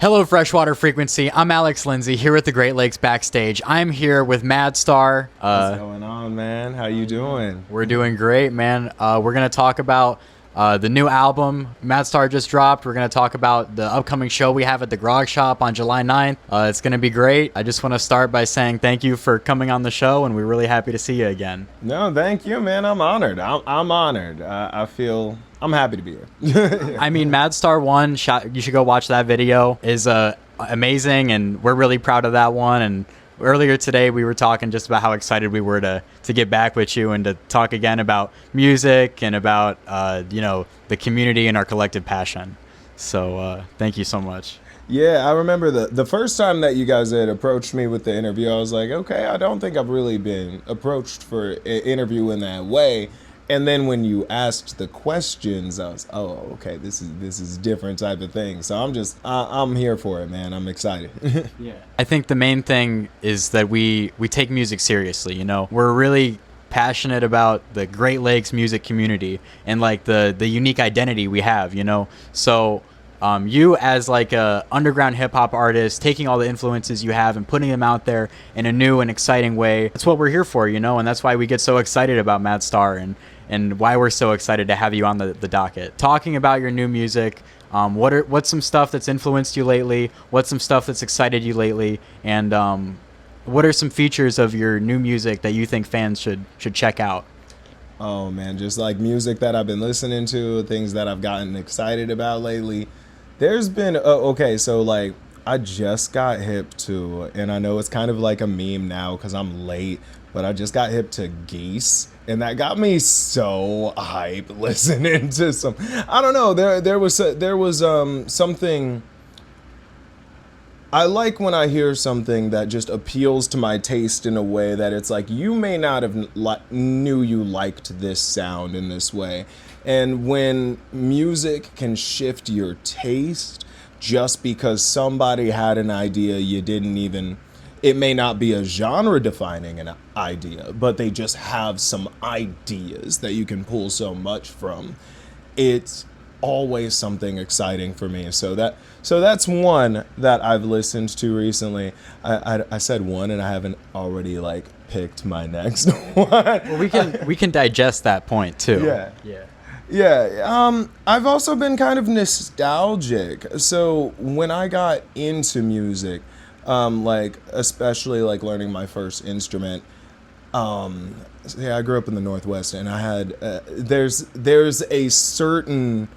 Hello, Freshwater Frequency. I'm Alex Lindsay here at the Great Lakes Backstage. I'm here with Madstarr. What's going on, man? How you doing? We're doing great, man. We're going to talk about the new album Madstarr just dropped. We're going to talk about the upcoming show we have at the Grog Shop on July 9th. It's going to be great. I just want to start by saying thank you for coming on the show, and we're really happy to see you again. No, thank you, man. I'm honored. I'm honored. I'm happy to be here. I mean, Madstarr 1, you should go watch that video, is amazing, and we're really proud of that one. And earlier today, we were talking just about how excited we were to get back with you and to talk again about music and about, the community and our collective passion. So thank you so much. Yeah, I remember the first time that you guys had approached me with the interview, I was like, okay, I don't think I've really been approached for an interview in that way. And then when you asked the questions, I was, oh, okay, this is different type of thing. So I'm here for it, man. I'm excited. Yeah. I think the main thing is that we take music seriously. You know, we're really passionate about the Great Lakes music community and like the unique identity we have. You know, so. You as like a underground hip hop artist, taking all the influences you have and putting them out there in a new and exciting way. That's what we're here for, you know, and that's why we get so excited about Madstarr and why we're so excited to have you on the docket. Talking about your new music, what's some stuff that's influenced you lately? What's some stuff that's excited you lately? And what are some features of your new music that you think fans should check out? Oh man, just like music that I've been listening to, things that I've gotten excited about lately. There's been, so like I just got hip to, and I know it's kind of like a meme now because I'm late, but I just got hip to Geese, and that got me so hype listening to some, I don't know, there was something, I like when I hear something that just appeals to my taste in a way that it's like, you may not have knew you liked this sound in this way. And when music can shift your taste just because somebody had an idea you didn't even, it may not be a genre defining an idea, but they just have some ideas that you can pull so much from. It's always something exciting for me. So that's one that I've listened to recently. I said one and I haven't already like picked my next one. Well, we can digest that point too. Yeah. I've also been kind of nostalgic. So when I got into music, like especially like learning my first instrument, I grew up in the Northwest, and I had there's a certain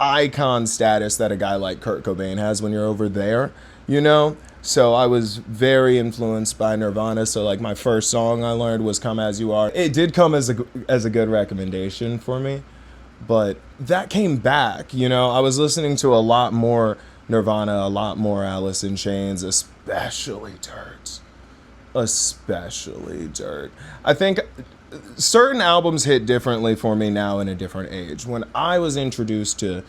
icon status that a guy like Kurt Cobain has when you're over there, you know? So I was very influenced by Nirvana. So like my first song I learned was Come As You Are. It did come as a good recommendation for me, but that came back, you know? I was listening to a lot more Nirvana, a lot more Alice in Chains, especially Dirt. I think certain albums hit differently for me now in a different age. When I was introduced to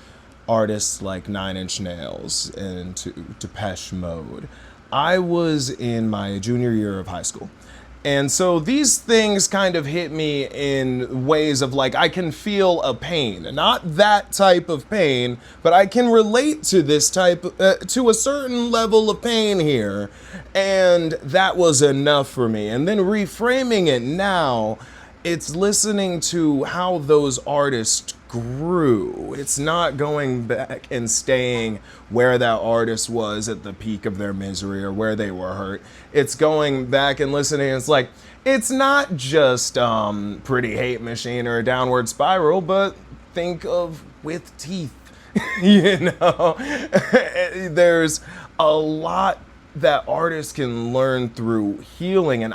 artists like Nine Inch Nails and to Depeche Mode, I was in my junior year of high school. And so these things kind of hit me in ways of like, I can feel a pain, not that type of pain, but I can relate to this type, to a certain level of pain here. And that was enough for me. And then reframing it now, it's listening to how those artists grew. It's not going back and staying where that artist was at the peak of their misery or where they were hurt. It's going back and listening. It's like, it's not just Pretty Hate Machine or a Downward Spiral, but think of With Teeth. You know, there's a lot that artists can learn through healing. And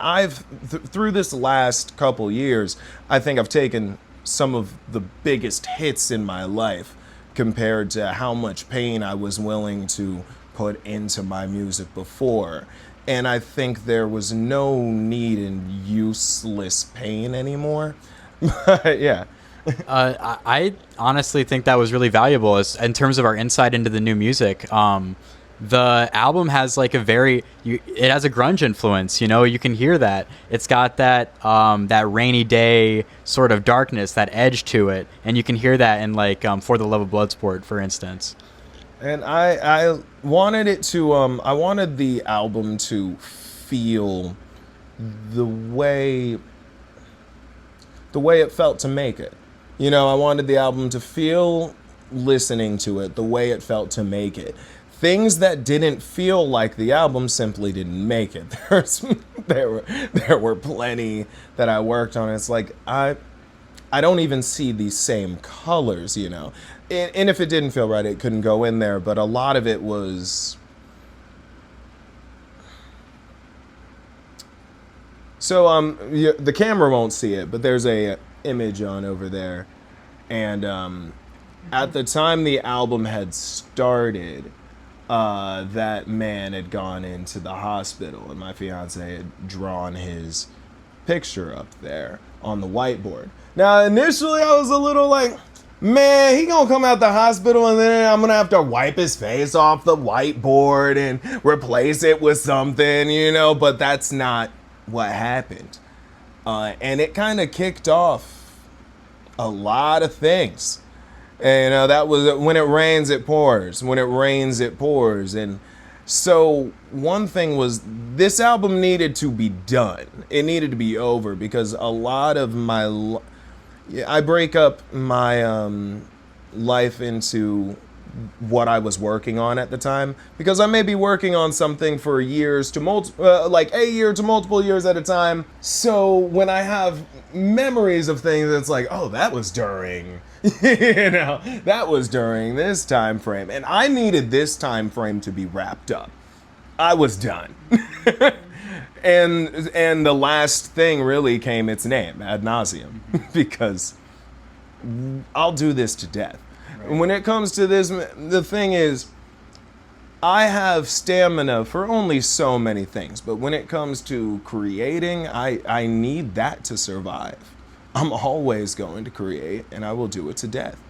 through this last couple years, I think I've taken some of the biggest hits in my life compared to how much pain I was willing to put into my music before. And I think there was no need in useless pain anymore. But yeah. I honestly think that was really valuable in terms of our insight into the new music. The album has like it has a grunge influence, you know, you can hear that. It's got that rainy day sort of darkness, that edge to it. And you can hear that in like For the Love of Bloodsport, for instance. And I wanted it to I wanted the album to feel the way it felt to make it. You know, I wanted the album to feel, listening to it, the way it felt to make it. Things that didn't feel like the album simply didn't make it. There were plenty that I worked on. It's like I don't even see these same colors, you know. And if it didn't feel right, it couldn't go in there. But a lot of it was. So the camera won't see it, but there's a image on over there, and at the time the album had started, that man had gone into the hospital, and my fiance had drawn his picture up there on the whiteboard. Now, initially, I was a little like, man, he gonna come out the hospital and then I'm gonna have to wipe his face off the whiteboard and replace it with something, you know, but that's not what happened. And it kind of kicked off a lot of things. And, you know, that was when it rains, it pours. When it rains, it pours. And so one thing was this album needed to be done. It needed to be over because a lot of I break up my life into what I was working on at the time, because I may be working on something for years to like a year to multiple years at a time. So when I have memories of things, it's like, oh, that was during, you know, that was during this time frame, and I needed this time frame to be wrapped up. I was done. And the last thing really came its name, ad nauseum, because I'll do this to death. Right. When it comes to this, the thing is, I have stamina for only so many things, but when it comes to creating, I need that to survive. I'm always going to create, and I will do it to death.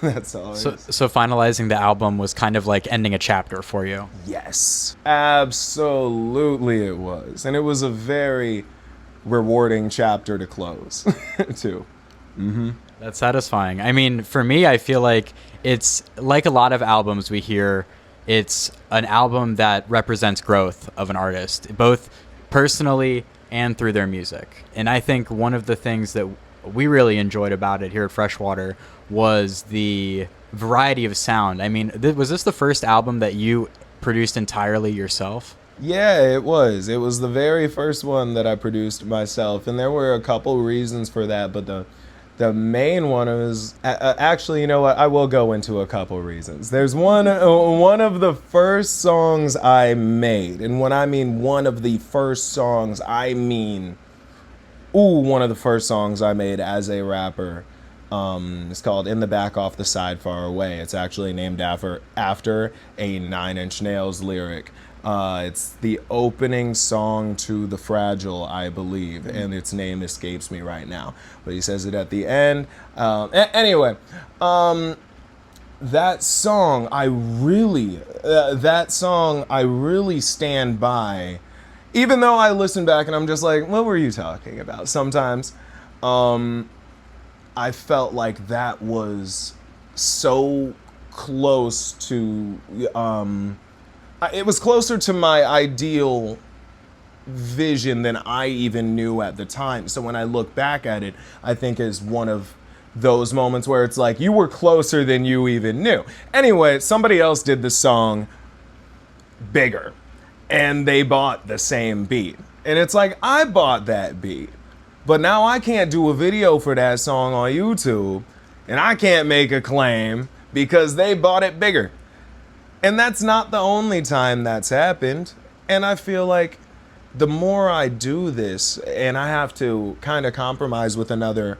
That's all. So finalizing the album was kind of like ending a chapter for you. Yes, absolutely it was. And it was a very rewarding chapter to close, too. Mm-hmm. That's satisfying. I mean, for me, I feel like it's like a lot of albums we hear, it's an album that represents growth of an artist, both personally and through their music. And I think one of the things that we really enjoyed about it here at Freshwater was the variety of sound. I mean, was this the first album that you produced entirely yourself? Yeah, it was. It was the very first one that I produced myself, and there were a couple reasons for that, but the main one was actually, you know what? I will go into a couple reasons. There's one of the first songs I made, and when I mean one of the first songs, I mean one of the first songs I made as a rapper. It's called "In the Back Off the Side Far Away." It's actually named after a Nine Inch Nails lyric. It's the opening song to The Fragile, I believe, and its name escapes me right now. But he says it at the end. Anyway, that song I really stand by. Even though I listen back and I'm just like, what were you talking about? Sometimes, I felt like that was so close to, it was closer to my ideal vision than I even knew at the time. So when I look back at it, I think is one of those moments where it's like, you were closer than you even knew. Anyway, somebody else did the song bigger, and they bought the same beat. And it's like, I bought that beat, but now I can't do a video for that song on YouTube, and I can't make a claim because they bought it bigger. And that's not the only time that's happened. And I feel like the more I do this, and I have to kind of compromise with another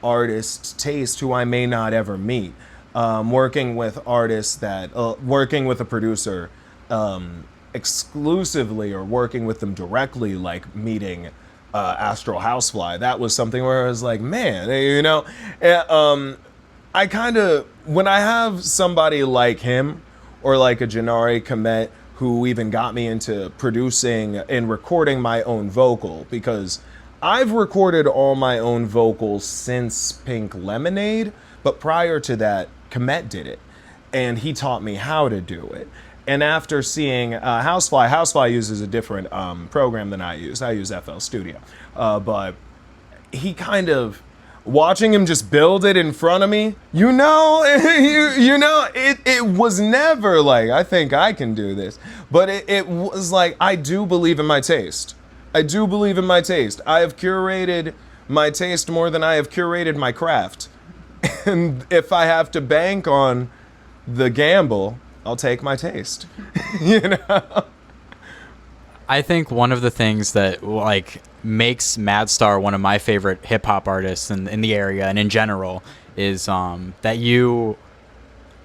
artist's taste who I may not ever meet, working with artists that, working with a producer exclusively, or working with them directly, like meeting Astral Housefly. That was something where I was like, man, you know, I kind of, when I have somebody like him, or like a Janari Komet, who even got me into producing and recording my own vocal, because I've recorded all my own vocals since Pink Lemonade, but prior to that, Komet did it. and he taught me how to do it. And after seeing Housefly uses a different program than I use. I use FL Studio, but he kind of, watching him just build it in front of me, you know, it was never like, I think I can do this. But it was like, I do believe in my taste. I do believe in my taste. I have curated my taste more than I have curated my craft. And if I have to bank on the gamble, I'll take my taste. You know? I think one of the things that like makes Madstarr one of my favorite hip hop artists in the area and in general is that you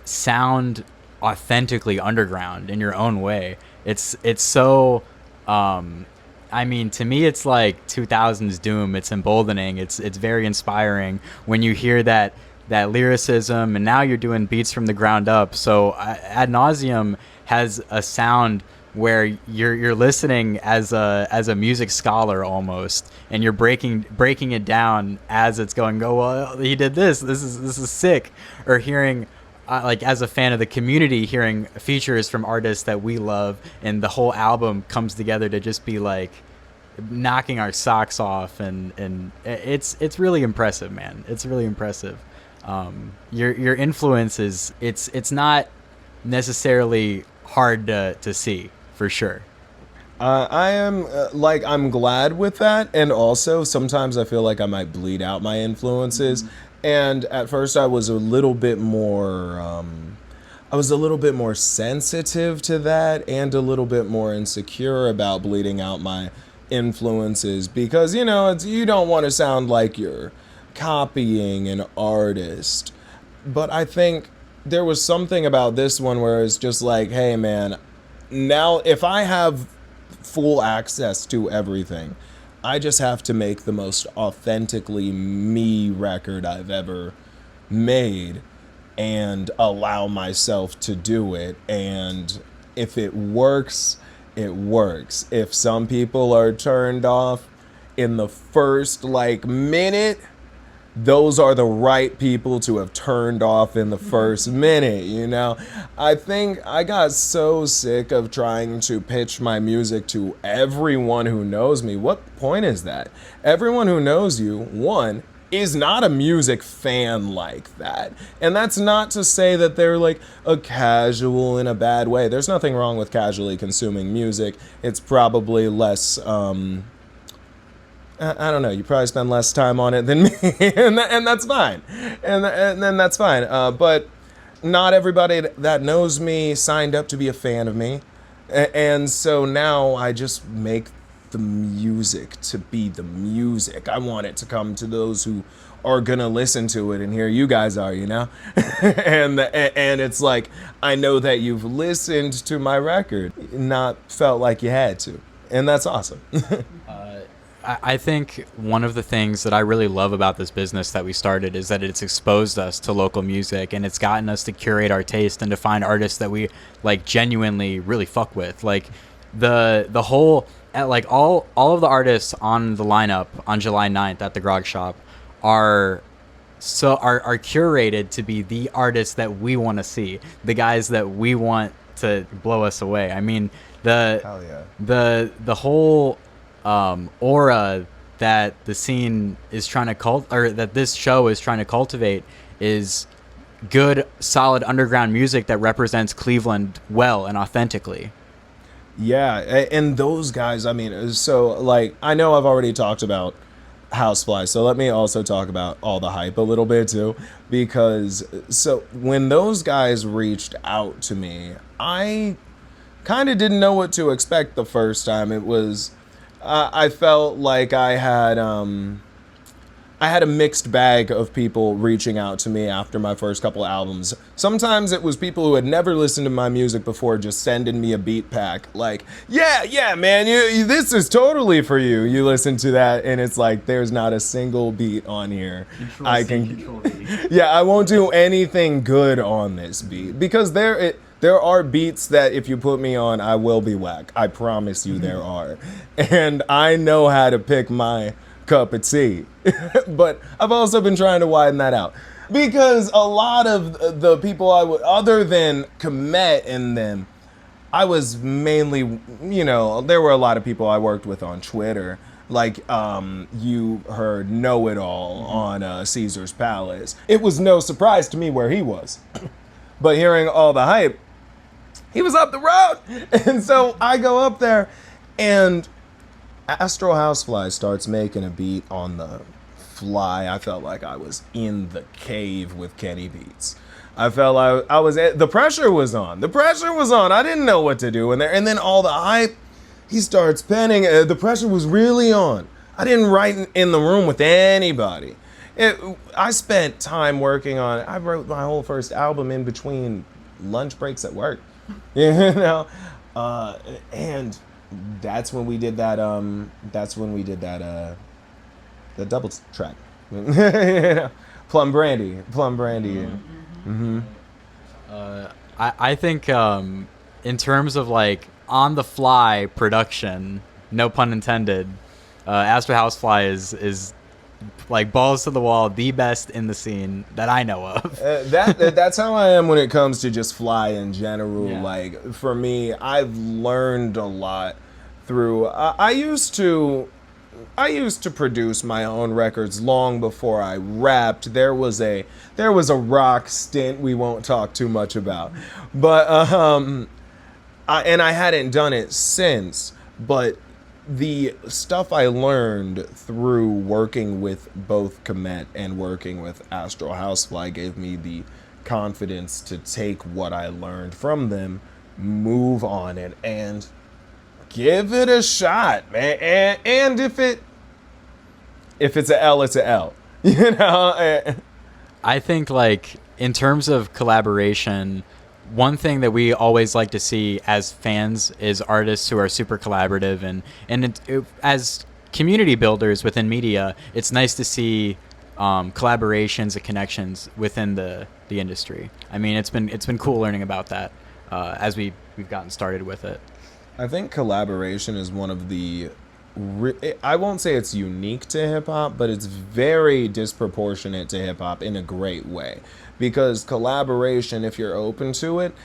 sound authentically underground in your own way. It's so I mean, to me it's like 2000s doom. It's emboldening. It's very inspiring when you hear that lyricism, and now you're doing beats from the ground up. So Ad Nauseam has a sound where you're listening as a music scholar almost, and you're breaking it down as it's going. Go, well, he did this. This is sick. Or hearing, like as a fan of the community, hearing features from artists that we love, and the whole album comes together to just be like knocking our socks off, and it's really impressive, man. It's really impressive. Your influence is it's not necessarily hard to see. For sure. I am I'm glad with that, and also sometimes I feel like I might bleed out my influences. And at first I was a little bit more sensitive to that, and a little bit more insecure about bleeding out my influences, because you don't want to sound like you're copying an artist. But I think there was something about this one where it's just like, hey man, now if I have full access to everything, I just have to make the most authentically me record I've ever made and allow myself to do it. And if it works, it works. If some people are turned off in the first minute, those are the right people to have turned off in the first minute, I think I got so sick of trying to pitch my music to everyone who knows me. What point is that? Everyone who knows you, one, is not a music fan like that. And that's not to say that they're like a casual in a bad way. There's nothing wrong with casually consuming music. It's probably less, I don't know, you probably spend less time on it than me, and that's fine. And then that's fine. But not everybody that knows me signed up to be a fan of me. And so now I just make the music to be the music. I want it to come to those who are gonna listen to it, and here you guys are, and it's like, I know that you've listened to my record, not felt like you had to, and that's awesome. I think one of the things that I really love about this business that we started is that it's exposed us to local music, and it's gotten us to curate our taste and to find artists that we genuinely really fuck with. Like the whole, all of the artists on the lineup on July 9th at the Grog Shop are curated to be the artists that we want to see, the guys that we want to blow us away. I mean, Hell yeah. the whole aura that the scene is trying to that this show is trying to cultivate is good, solid underground music that represents Cleveland well and authentically. Yeah, and those guys, I mean, so I know I've already talked about Housefly, so let me also talk about All the Hype a little bit too, because so when those guys reached out to me, I kind of didn't know what to expect the first time. It was I felt like I had a mixed bag of people reaching out to me after my first couple albums. Sometimes it was people who had never listened to my music before just sending me a beat pack. Like, yeah, man, this is totally for you. You listen to that, and it's like, there's not a single beat on here. Control V. Yeah, I won't do anything good on this beat, because there are beats that if you put me on, I will be whack. I promise you there are. And I know how to pick my cup of tea. But I've also been trying to widen that out. because a lot of the people other than Komet and them, I was mainly, there were a lot of people I worked with on Twitter. Like, you heard Know It All on Caesar's Palace. It was no surprise to me where he was. But hearing all the hype, he was up the road. And so I go up there, and Astral Housefly starts making a beat on the fly. I felt like I was in the cave with Kenny Beats. I felt like I was the pressure was on. The pressure was on. I didn't know what to do in there. And then all the hype, he starts penning. The pressure was really on. I didn't write in the room with anybody. I spent time working on it. I wrote my whole first album in between lunch breaks at work. And that's when we did that. The double track. Plum Brandy. Mm-hmm. I think in terms of like on the fly production, no pun intended, Astro Housefly is like balls to the wall, the best in the scene that I know of. That's how I am when it comes to just fly in general. Yeah. Like for me, I've learned a lot through. I used to produce my own records long before I rapped. There was a rock stint we won't talk too much about, but I hadn't done it since. But the stuff I learned through working with both Komet and working with Astral Housefly gave me the confidence to take what I learned from them, move on it, and give it a shot, man. And if it's a L, it's a L. I think like in terms of collaboration, one thing that we always like to see as fans is artists who are super collaborative, and as community builders within media, it's nice to see collaborations and connections within the industry. I mean, it's been cool learning about that as we've gotten started with it. I think collaboration is one of the, I won't say it's unique to hip-hop, but it's very disproportionate to hip-hop in a great way. Because collaboration, if you're open to it,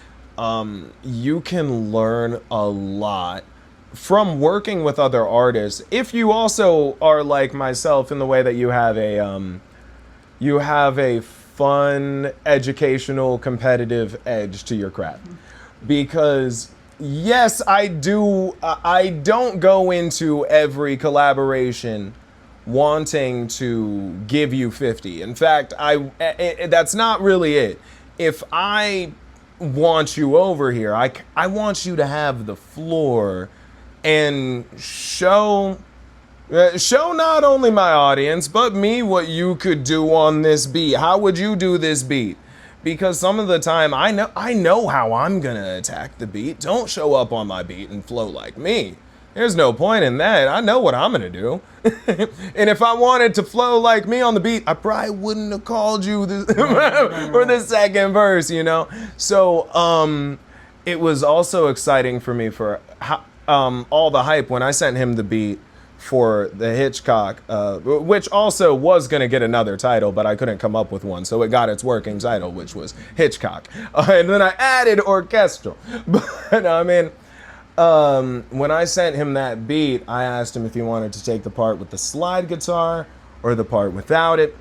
you can learn a lot from working with other artists. If you also are like myself in the way that you have a fun, educational, competitive edge to your craft. Because yes, I don't go into every collaboration wanting to give you 50. In fact, that's not really it. If I want you over here, I want you to have the floor and show not only my audience, but me what you could do on this beat. How would you do this beat? Because some of the time I know how I'm gonna attack the beat. Don't show up on my beat and flow like me. There's no point in that. I know what I'm gonna do. And if I wanted to flow like me on the beat, I probably wouldn't have called you for the second verse, So it was also exciting for me for all the hype when I sent him the beat for the Hitchcock, which also was going to get another title, but I couldn't come up with one, so it got its working title, which was Hitchcock. And then I added orchestral. But I mean, when I sent him that beat, I asked him if he wanted to take the part with the slide guitar or the part without it.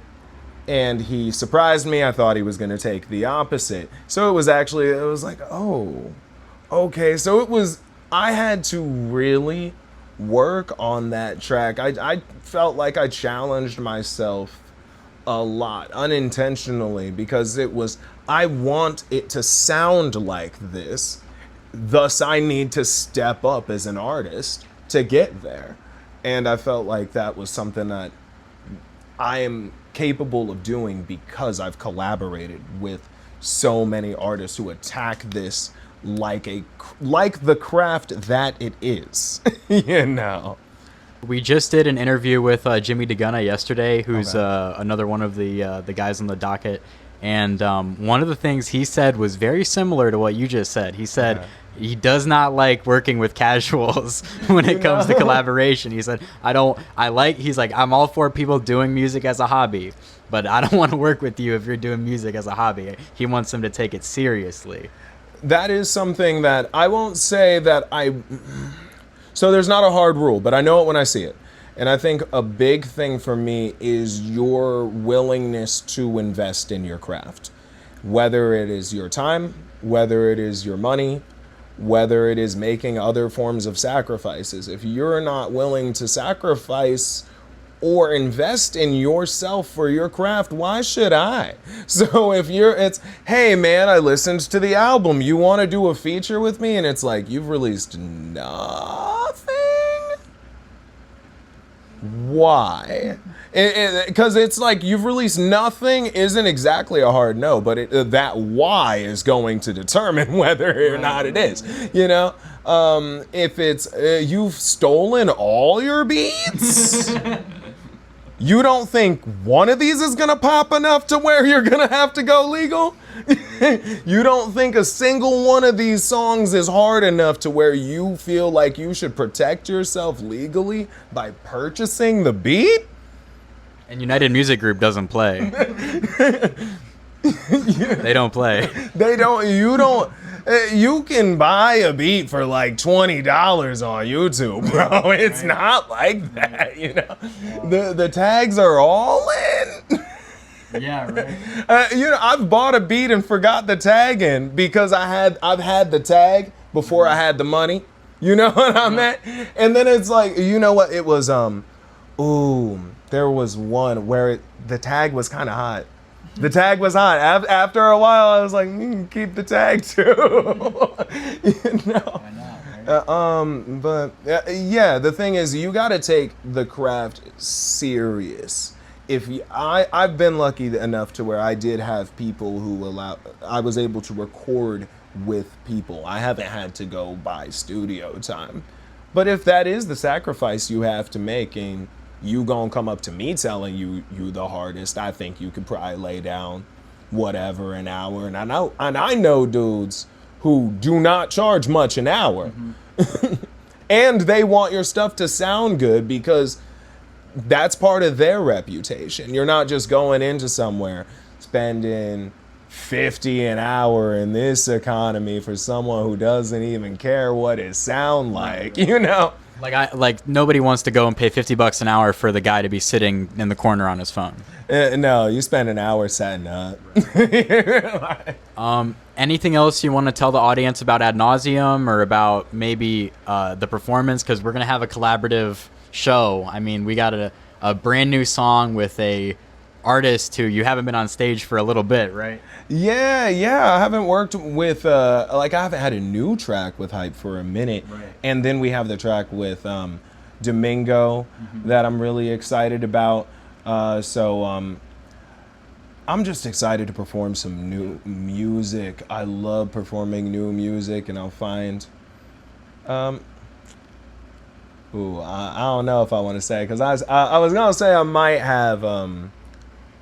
And he surprised me. I thought he was going to take the opposite. So it was like, oh, okay. So I had to really work on that track. I felt like I challenged myself a lot unintentionally because I want it to sound like this. Thus, I need to step up as an artist to get there. And I felt like that was something that I am capable of doing because I've collaborated with so many artists who attack this like the craft that it is. We just did an interview with Jimmy DeGunna yesterday, who's another one of the guys on the docket. And one of the things he said was very similar to what you just said. He said he does not like working with casuals when it comes to collaboration. He said, I'm all for people doing music as a hobby, but I don't want to work with you if you're doing music as a hobby. He wants them to take it seriously. That is something that I won't say that so there's not a hard rule, but I know it when I see it. And I think a big thing for me is your willingness to invest in your craft. Whether it is your time, whether it is your money, whether it is making other forms of sacrifices. If you're not willing to sacrifice or invest in yourself for your craft, why should I? So if it's, hey man, I listened to the album, you want to do a feature with me? And it's like, you've released nothing? Why? Because it's like, you've released nothing isn't exactly a hard no, but that why is going to determine whether or not it is, you know? If it's, you've stolen all your beats, you don't think one of these is gonna pop enough to where you're gonna have to go legal? You don't think a single one of these songs is hard enough to where you feel like you should protect yourself legally by purchasing the beat? And United Music Group doesn't play. They don't play. You can buy a beat for like $20 on YouTube, bro. It's not like that, you know. The tags are all in. Yeah, right. You know, I've bought a beat and forgot the tag in because I've had the tag before I had the money. You know what I meant? And then it's like, you know what? It was there was one where the tag was kind of hot. The tag was hot. After a while, I was like, keep the tag too. You know. But yeah, the thing is, you got to take the craft serious. I've been lucky enough to where I did have people I was able to record with people. I haven't had to go buy studio time. But if that is the sacrifice you have to make, and you gonna come up to me telling you the hardest, I think you could probably lay down whatever an hour. And I know dudes who do not charge much an hour. Mm-hmm. And they want your stuff to sound good because that's part of their reputation. You're not just going into somewhere spending $50 an hour in this economy for someone who doesn't even care what it sound like, you know? Like nobody wants to go and pay $50 an hour for the guy to be sitting in the corner on his phone. No, you spend an hour setting up. Anything else you want to tell the audience about Ad Nauseum or about maybe the performance? Because we're gonna have a collaborative show. I mean, we got a brand new song with a artist who you haven't been on stage for a little bit, right? Yeah. I haven't worked with I haven't had a new track with Hype for a minute. Right. And then we have the track with Domingo that I'm really excited about. So I'm just excited to perform some new music. I love performing new music, and I'll find I don't know if I want to say, because I was gonna say I might have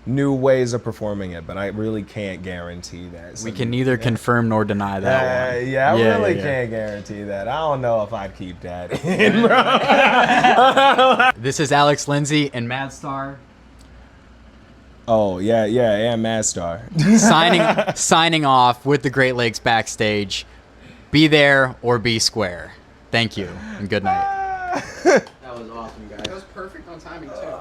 new ways of performing it, but I really can't guarantee that. We can neither confirm nor deny that one. Yeah, I really can't guarantee that. I don't know if I'd keep that in, bro. This is Alex Lindsay and Madstarr. Oh, yeah, and Madstarr. signing off with the Great Lakes Backstage. Be there or be square. Thank you, and good night. That was awesome, guys. That was perfect on timing, too.